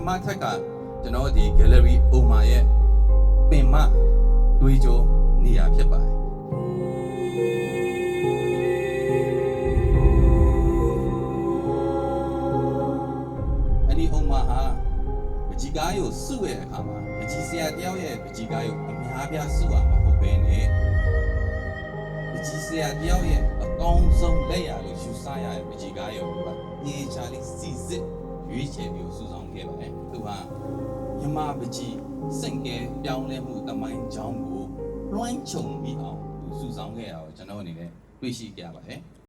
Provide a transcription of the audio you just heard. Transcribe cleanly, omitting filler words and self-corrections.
မထက်ကကျွန်တော်ဒီ gallery အုံမာရဲ့ပင်မတွေးကြနေရာဖြစ်ပါတယ်အဲ့ဒီအုံမာဟာပကြီးကားကိုစုရဲ့အခါမှာပကြီးဆရာတယောက်ရဲ့ပကြီးကားကိုအများပြားစုရမှာမဟုတ်ဘဲနဲ့ပကြီးဆရာတယောက်ရဲ့အကောင်းဆုံးလက်ရာလို့ယူဆရတဲ့ပကြီးကားကိုညီချာလေးစီစစ်ရွေးချယ်ပြီးစုဆောင်ခဲ့ပါတယ်သူဟာမြမပကြီးစိတ်ကဲပြောင်းလဲမှုတမိုင်းကြောင်းကိုလွှမ်းခြုံပြီးအောင်သူစုဆောင်ခဲ့တာကိုကျွန်တော်အနေနဲ့တွေ့ရှိကြပါတယ်